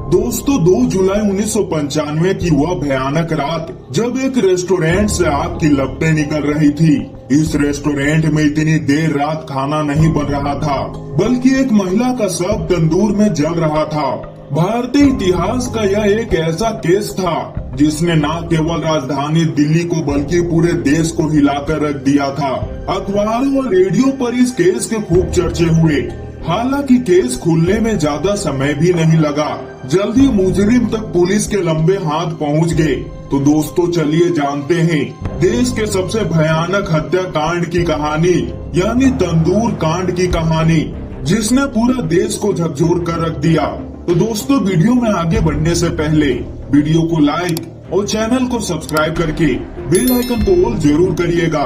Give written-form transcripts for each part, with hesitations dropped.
दोस्तों 2 जुलाई 1995 की वह भयानक रात जब एक रेस्टोरेंट से आग की लपटें निकल रही थी। इस रेस्टोरेंट में इतनी देर रात खाना नहीं बन रहा था, बल्कि एक महिला का शव तंदूर में जल रहा था। भारतीय इतिहास का यह एक ऐसा केस था जिसने न केवल राजधानी दिल्ली को बल्कि पूरे देश को हिलाकर रख दिया था। अखबारों और रेडियो पर इस केस के खूब चर्चे हुए। हालांकि केस खुलने में ज्यादा समय भी नहीं लगा, जल्दी मुजरिम तक पुलिस के लंबे हाथ पहुंच गए। तो दोस्तों चलिए जानते हैं देश के सबसे भयानक हत्याकांड की कहानी, यानी तंदूर कांड की कहानी, जिसने पूरा देश को झकझोर कर रख दिया। तो दोस्तों वीडियो में आगे बढ़ने से पहले वीडियो को लाइक और चैनल को सब्सक्राइब करके बेल आइकन को ऑल जरूर करिएगा।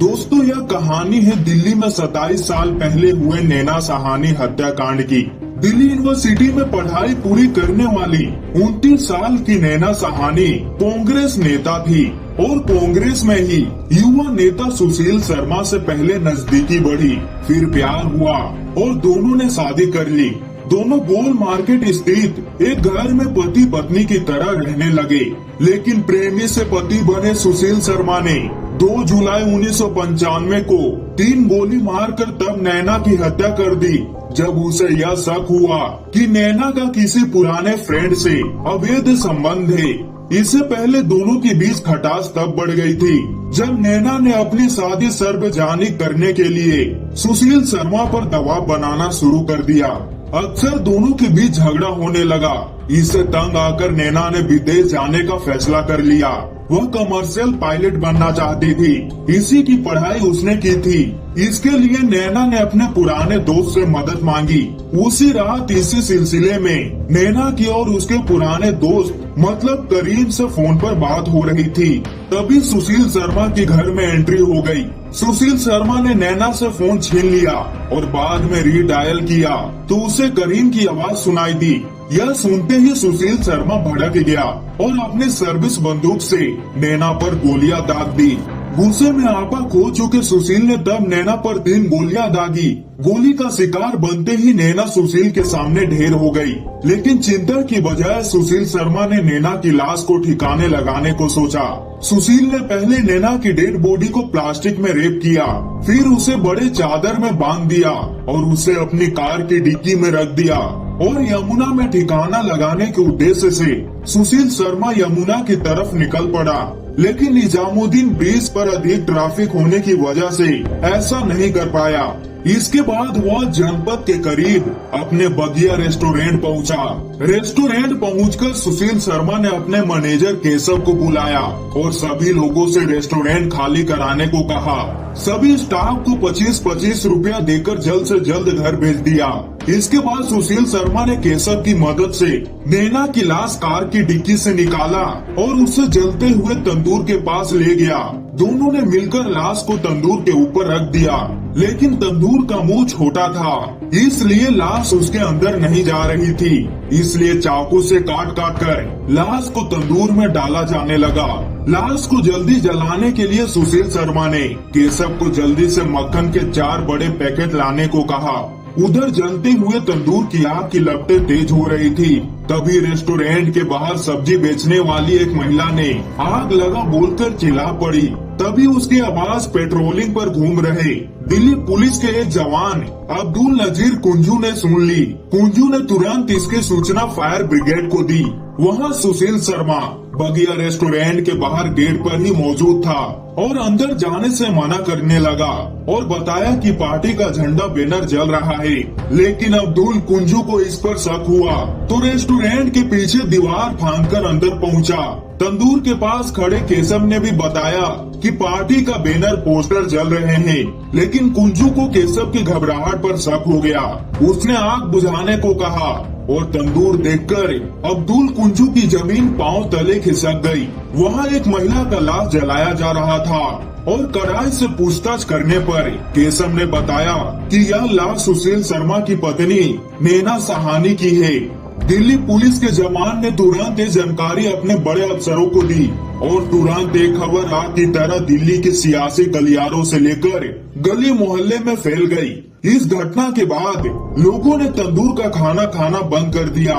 दोस्तों यह कहानी है दिल्ली में 27 साल पहले हुए नैना सहानी हत्याकांड की। दिल्ली यूनिवर्सिटी में पढ़ाई पूरी करने वाली 29 साल की नैना सहानी कांग्रेस नेता थी और कांग्रेस में ही युवा नेता सुशील शर्मा से पहले नजदीकी बढ़ी, फिर प्यार हुआ और दोनों ने शादी कर ली। दोनों गोल मार्केट स्थित एक घर में पति पत्नी की तरह रहने लगे, लेकिन प्रेमी से पति बने सुशील शर्मा ने 2 जुलाई 1995 को 3 गोली मारकर तब नैना की हत्या कर दी, जब उसे यह शक हुआ कि नैना का किसी पुराने फ्रेंड से अवैध संबंध है। इससे पहले दोनों के बीच खटास तब बढ़ गई थी जब नैना ने अपनी शादी सार्वजनिक करने के लिए सुशील शर्मा पर दबाव बनाना शुरू कर दिया। अक्सर दोनों के बीच झगड़ा होने लगा। इससे तंग आकर नैना ने विदेश जाने का फैसला कर लिया। वह कमर्शियल पायलट बनना चाहती थी, इसी की पढ़ाई उसने की थी। इसके लिए नैना ने अपने पुराने दोस्त से मदद मांगी। उसी रात इसी सिलसिले में नैना की और उसके पुराने दोस्त मतलब करीम से फोन पर बात हो रही थी। तभी सुशील शर्मा की घर में एंट्री हो गई। सुशील शर्मा ने नैना से फोन छीन लिया और बाद में रीडायल किया तो उसे करीम की आवाज सुनाई दी। यह सुनते ही सुशील शर्मा भड़क गया और अपने सर्विस बंदूक से नैना पर गोलियां दाग दी। गुस्से में आपा खो चुके सुशील ने तब नैना पर 3 गोलियां दागी। गोली का शिकार बनते ही नैना सुशील के सामने ढेर हो गई, लेकिन चिंता की बजाय सुशील शर्मा ने नैना की लाश को ठिकाने लगाने को सोचा। सुशील ने पहले नैना की डेड बॉडी को प्लास्टिक में रेप किया, फिर उसे बड़े चादर में बांध दिया और उसे अपनी कार की डिक्की में रख दिया और यमुना में ठिकाना लगाने के उद्देश्य से सुशील शर्मा यमुना की तरफ निकल पड़ा। लेकिन निजामुद्दीन ब्रिज पर अधिक ट्रैफिक होने की वजह से ऐसा नहीं कर पाया। इसके बाद वह जनपद के करीब अपने बगिया रेस्टोरेंट पहुंचा। रेस्टोरेंट पहुंचकर सुशील शर्मा ने अपने मैनेजर केशव को बुलाया और सभी लोगों से रेस्टोरेंट खाली कराने को कहा। सभी स्टाफ को 25-25 रुपया देकर जल्द से जल्द घर भेज दिया। इसके बाद सुशील शर्मा ने केशव की मदद से नैना की लाश कार की डिक्की से निकाला और उसे जलते हुए तंदूर के पास ले गया। दोनों ने मिलकर लाश को तंदूर के ऊपर रख दिया, लेकिन तंदूर का मुंह छोटा था, इसलिए लाश उसके अंदर नहीं जा रही थी। इसलिए चाकू से काट काट कर लाश को तंदूर में डाला जाने लगा। लाश को जल्दी जलाने के लिए सुशील शर्मा ने केशव को जल्दी से मक्खन के 4 बड़े पैकेट लाने को कहा। उधर जलते हुए तंदूर की आग की लपटें तेज हो रही थी। तभी रेस्टोरेंट के बाहर सब्जी बेचने वाली एक महिला ने आग लगा बोलकर चिल्ला पड़ी। तभी उसकी आवाज पेट्रोलिंग पर घूम रहे दिल्ली पुलिस के एक जवान अब्दुल नजीर कुंजू ने सुन ली। कुंजू ने तुरंत इसकी सूचना फायर ब्रिगेड को दी। वहाँ सुशील शर्मा बगिया रेस्टोरेंट के बाहर गेट पर ही मौजूद था और अंदर जाने से मना करने लगा और बताया कि पार्टी का झंडा बैनर जल रहा है। लेकिन अब्दुल कुंजू को इस पर शक हुआ तो रेस्टोरेंट के पीछे दीवार फांदकर अंदर पहुंचा। तंदूर के पास खड़े केशव ने भी बताया कि पार्टी का बैनर पोस्टर जल रहे हैं, लेकिन कुंजू को केशव की घबराहट पर शक हो गया। उसने आग बुझाने को कहा और तंदूर देखकर अब्दुल कुंजू की जमीन पांव तले खिसक गई। वहाँ एक महिला का लाश जलाया जा रहा था और कड़ाई से पूछताछ करने पर केशव ने बताया कि यह लाश सुशील शर्मा की पत्नी नैना सहानी की है। दिल्ली पुलिस के जवान ने तुरंत ये जानकारी अपने बड़े अफसरों को दी और तुरंत एक खबर रात की तरह दिल्ली के सियासी गलियारों से लेकर गली मोहल्ले में फैल गई। इस घटना के बाद लोगों ने तंदूर का खाना खाना बंद कर दिया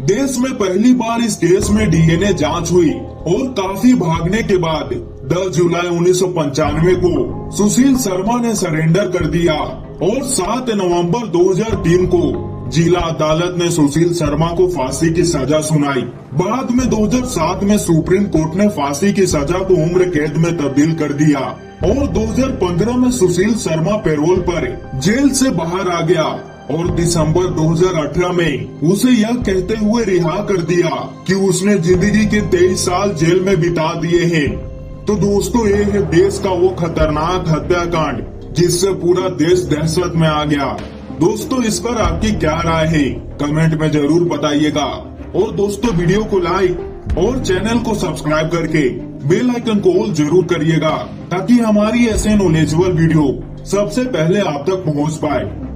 देश में पहली बार इस केस में डीएनए जांच हुई और काफी भागने के बाद 10 जुलाई 1995 को सुशील शर्मा ने सरेंडर कर दिया और 7 नवंबर 2003 को जिला अदालत ने सुशील शर्मा को फांसी की सजा सुनाई। बाद में 2007 में सुप्रीम कोर्ट ने फांसी की सजा को उम्र कैद में तब्दील कर दिया और 2015 में सुशील शर्मा पैरोल पर जेल से बाहर आ गया और दिसंबर 2018 में उसे यह कहते हुए रिहा कर दिया कि उसने जिंदगी के 23 साल जेल में बिता दिए हैं। तो दोस्तों, ये है देश का वो खतरनाक हत्याकांड जिससे पूरा देश दहशत में आ गया। दोस्तों, इस पर आपकी क्या राय है कमेंट में जरूर बताइएगा और दोस्तों वीडियो को लाइक और चैनल को सब्सक्राइब करके बेल आइकन को ऑल जरूर करिएगा ताकि हमारी ऐसे नॉलेजेबल वीडियो सबसे पहले आप तक पहुंच पाए।